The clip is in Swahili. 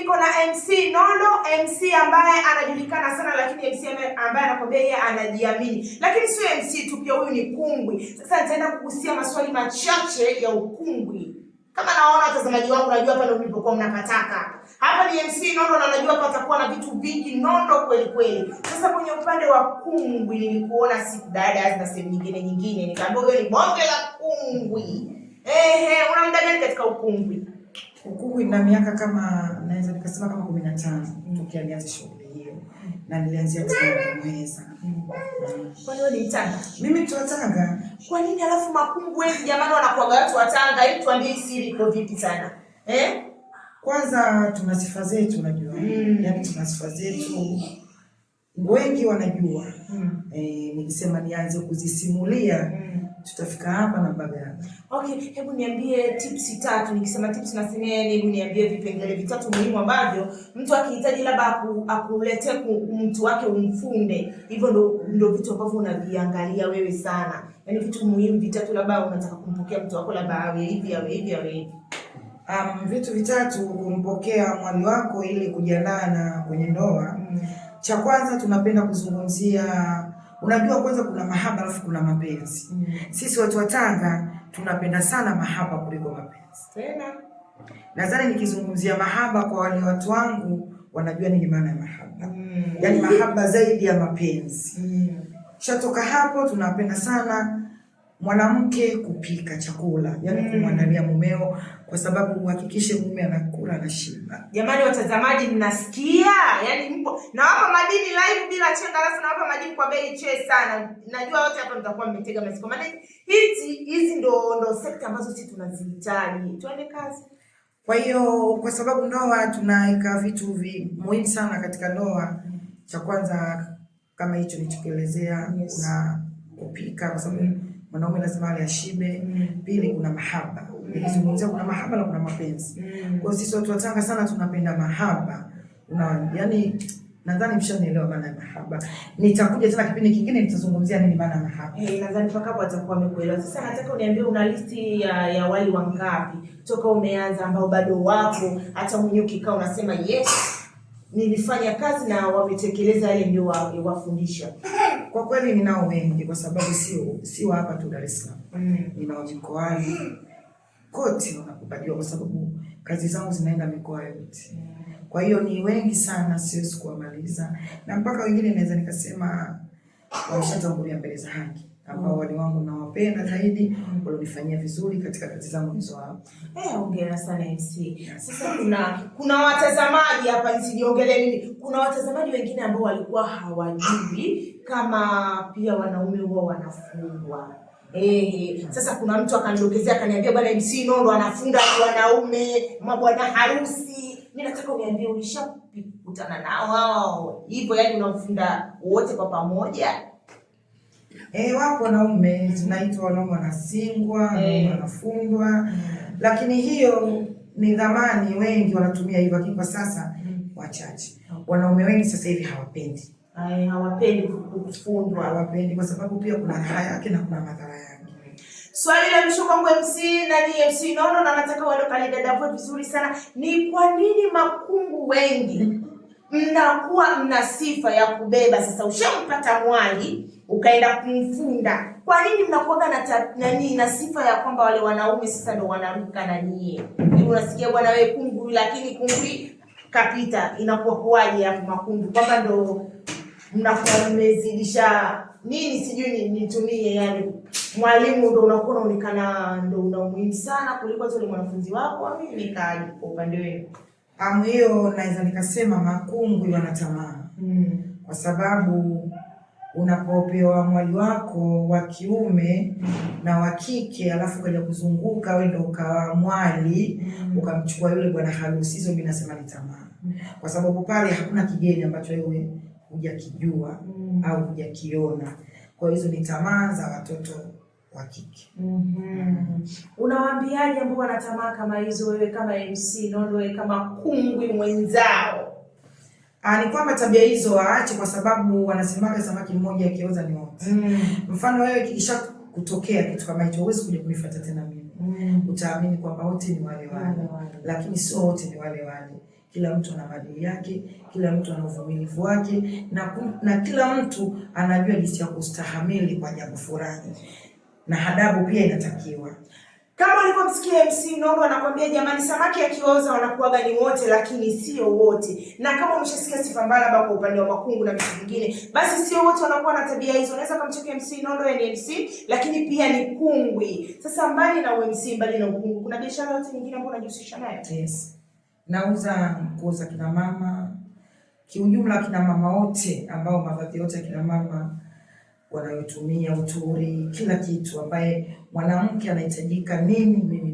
niko na MC Nondo, MC ambaye anajulikana sana, lakini MC ambaye anakwambia yeye anajiamini. Lakini sio MC tu, pia huyu ni kungwi. Sasa nitaenda kugusia maswali machache ya ukungwi. Kama naona watazamaji wangu, najua hapa ndio mlipokuwa mnapataka. Hapa ni MC Nondo na najua hapa atakuwa na vitu vingi nondo kweli kweli. Sasa kwenye upande wa kungwi nilikuona siku dada na sehemu nyingine. Nikaambia wewe ni bonge la kungwi. Una muda gani katika ukungwi? Ukungwi na miaka kama naweza nikasema kama 15 tokea nianze shughuli hiyo. Na nilianzia katika Muheza. Kwa nini ni Tanga? Mimi mtu wa Tanga. Kwa nini alafu makungwi wengi jamani wanakuwa watu wa Tanga? Hebu tuambie siri iko vipi sana? Kwanza tuna sifa zetu unajua. Yaani tuna sifa zetu. Wengi wanajua. Nikisema nianze kuzisimulia tutafika hapa na Mbagala. Okay, hebu niambie tips 3. Nikisema tips nasemea hebu niambie vipengele vitatu muhimu ambavyo mtu akihitaji labda akuletee mtu wake umfunde. Hivyo ndio vitu ambavyo unaviangalia wewe sana. Yaani vitu muhimu vitatu labda unataka kumpokea mtu wako labda awe hivi. Vitu vitatu kumpokea mwali wako ili kujiandaa na kwenye ndoa. Cha kwanza tunapenda kuzungumzia, unajua kwanza kuna mahaba alafu kuna mapenzi. Sisi watu wa Tanga tunapenda sana mahaba kuliko mapenzi. Tena nadhani nikizungumzia mahaba kwa wale watu wangu wanajua nini maana ya mahaba. Yaani mahaba zaidi ya mapenzi. Shatoka hapo tunapenda sana mwanamke kupika chakula, yaani kumwandalia mumeo, kwa sababu uhakikishe mume anakula na shiba. Jamani watazamaji mnasikia? Yaani mpo na hapa madini live bila chenga, alafu na hapa madini kwa bei che sana. Najua wote hapa mtakuwa mmetega masikio. Maana hizi ndo sekta ambazo sisi tunazihitaji. Tuende kazi. Kwa hiyo kwa sababu ndoa tunaika vitu muhimu sana katika ndoa. Cha kwanza kama hicho nilichokuelezea, kuna kupika kwa sababu mwanaume lazima ale ashibe. Pili kuna mahaba. Nikizungumzia kuna mahaba na kuna mapenzi. Kwa sisi watu wa Tanga sana tunapenda mahaba. Yaani nadhani mshanielewa maana ya mahaba. Nitakuja tena kipindi kingine nitazungumzia nini maana ya mahaba. Nadhani mpaka hapo atakuwa amekuelewa. Sasa nataka uniambie una listi ya wali wangapi toka umeanza ambao bado wapo, hata mwenyewe ukikaa unasema yes, nilifanya kazi na wametekeleza yale ndio wafundisha. Kwa kweli ninao wengi kwa sababu sio hapa tu Dar es Salaam. Ninao mikoani kote unakubaliwa kwa sababu kazi zangu zinaenda mikoa yote. Kwa hiyo ni wengi sana, siwezi kuwamaliza. Na mpaka wengine naweza nikasema wameshatangulia mbele za haki. Ambao wale wangu nawapenda zaidi, walionifanyia vizuri katika kazi zangu hizo hapo. Hongera sana MC. Sasa kuna watazamaji hapa, nisijiongelee mimi. Kuna watazamaji wengine ambao walikuwa hawajui kama pia wanaume wao wanafungwa. Sasa kuna mtu akanidokezea akaniambia bwana MC Nondo anafunga wanaume, mabwana harusi. Mimi nataka uniambie ulishakutana nao hao hivyo, yani unamfunda wote kwa pamoja? Wapo wanaume tunaitwa wanaume wanasingwa, wanaume wanafundwa. Lakini hiyo ni dhamani, wengi wanatumia hivyo, lakini kwa sasa wachache. Wanaume wengi sasa hivi hawapendi. Hawapendi kufundwa. Hawapendi kwa sababu pia kuna raha yake na kuna madhara yake. Swali la mwisho kwangu MC na ni MC Nondo, na nataka wale kalidadavue vizuri sana. Ni kwa nini makungu wengi mna sifa ya kubeba? Sasa ushampata mwali ukaenda kumfunda, kwa nini mnakuwa na sifa ya kwamba wale wanaume sasa ndo wanaruka na nyie? Unasikia bwana wewe kungu, lakini kungu kapita, inakuwa kuaje hapo makungu kwamba ndo mnakuwa mmezidisha nini, sijui nitumie, yani mwalimu ndo unakuwa unaonekana ndo una umuhimu sana kuliko wale mwanafunzi wako, au mimi nikaje kwa upande wenu? Hiyo naweza nikasema makungwi wanatamaa. Kwa sababu unapopewa mwali wako wa kiume na wa kike alafu kaja kuzunguka wewe ndo ukawa mwali, ukamchukua yule bwana harusi, hizo mimi nasema ni tamaa. Kwa sababu pale hakuna kigeni ambacho wewe hujakijua au hujakiona. Kwa hizo ni tamaa za watoto wa kike. Unawaambiaje ambao wanatamaa kama hizo, wewe kama MC Nondo, wewe kama kungwi mwenzao? Ni kwamba tabia hizo waache, kwa sababu wanasemaga samaki mmoja akioza ni wote. Mfano wewe kikisha kutokea kitu kama hicho, huwezi kuja kunifuata tena mimi. Utaamini kwamba wote ni wale wale. Lakini sio wote ni wale wale. Kila mtu ana maadili yake, kila mtu ana uvumilivu wake, na kila mtu anajua jinsi ya kustahamili kwa jambo fulani, na adabu pia inatakiwa. Kama ulivyomsikia MC Nondo anakuambia jamani, samaki akioza wanakuwaga ni wote, lakini sio wote. Na kama umeshasikia sifa mbaya kwa upande wa makungu na vitu vingine, basi sio wote wanakuwa na tabia hizo. Unaweza kumcheki MC Nondo, ni MC lakini pia ni kungwi. Sasa mbali na MC, mbali na ukungu, kuna biashara yote nyingine ambayo unajihusisha nayo? Yes. Nauza nguo za kina mama. Kiujumla kina mama wote ambao mavazi yote ya kina mama wanayotumia, uturi, kila kitu ambaye mwanamke anahitajika, mimi